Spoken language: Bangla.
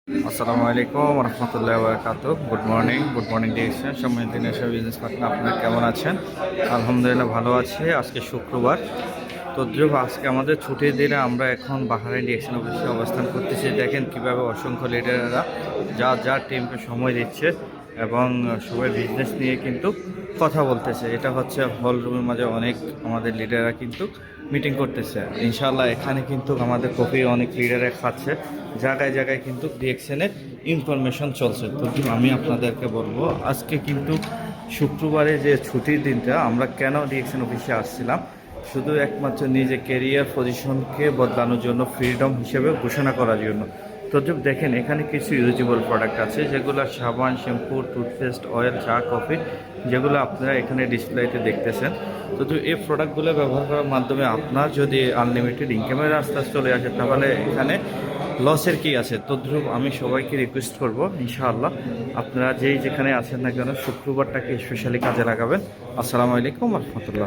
আসসালামু আলাইকুম রহমতুল্লাহি ওয়া বারাকাতুহু। গুড মর্নিং ডিরেকশন সম্মানিত দিনেশ্বর বিজনেস পার্টনার, আপনারা কেমন আছেন? আলহামদুলিল্লাহ ভালো আছে। আজকে শুক্রবার, তো আজকে আমাদের ছুটির দিনে আমরা এখন বাহারাইন ডিরেকশন অফিসে অবস্থান করতেছি। দেখেন কিভাবে অসংখ্য লিডাররা যার টিমকে সময় দিচ্ছে এবং সবাই বিজনেস নিয়ে কিন্তু কথা বলতেছে। এটা হচ্ছে হল রুমের মাঝে অনেক আমাদের লিডাররা কিন্তু মিটিং করতেছে। ইনশাআল্লাহ এখানে কিন্তু আমাদের কফি অনেক লিডাররা খাচ্ছে, জায়গায় জায়গায় কিন্তু ডিএক্সএনের ইনফরমেশন চলছে। তো আমি আপনাদেরকে বলবো, আজকে কিন্তু শুক্রবারে যে ছুটির দিনটা আমরা কেন ডিএক্সএন অফিসে আসছিলাম, শুধু একমাত্র নিজে কেরিয়ার পজিশনকে বদলানোর জন্য, ফ্রিডম হিসেবে ঘোষণা করার জন্য। তো দেখেন এখানে কিছু ইউজেবল প্রোডাক্ট আছে, যেগুলো সাবান, শ্যাম্পু, টুথপেস্ট, অয়েল, চা, কফি, যেগুলো আপনারা এখানে ডিসপ্লেতে দেখতেছেন। তো এই প্রোডাক্টগুলো ব্যবহার করার মাধ্যমে আপনার যদি আনলিমিটেড ইনকামের রাস্তা চলে আসে, তাহলে এখানে লসের কি আছে? তো আমি সবাইকে রিকোয়েস্ট করব, ইনশাআল্লাহ আপনারা যেখানে আছেন না কেন শুক্রবারটাকে স্পেশালি কাজে লাগাবেন। আসসালামু আলাইকুম রহমতুল্লাহ।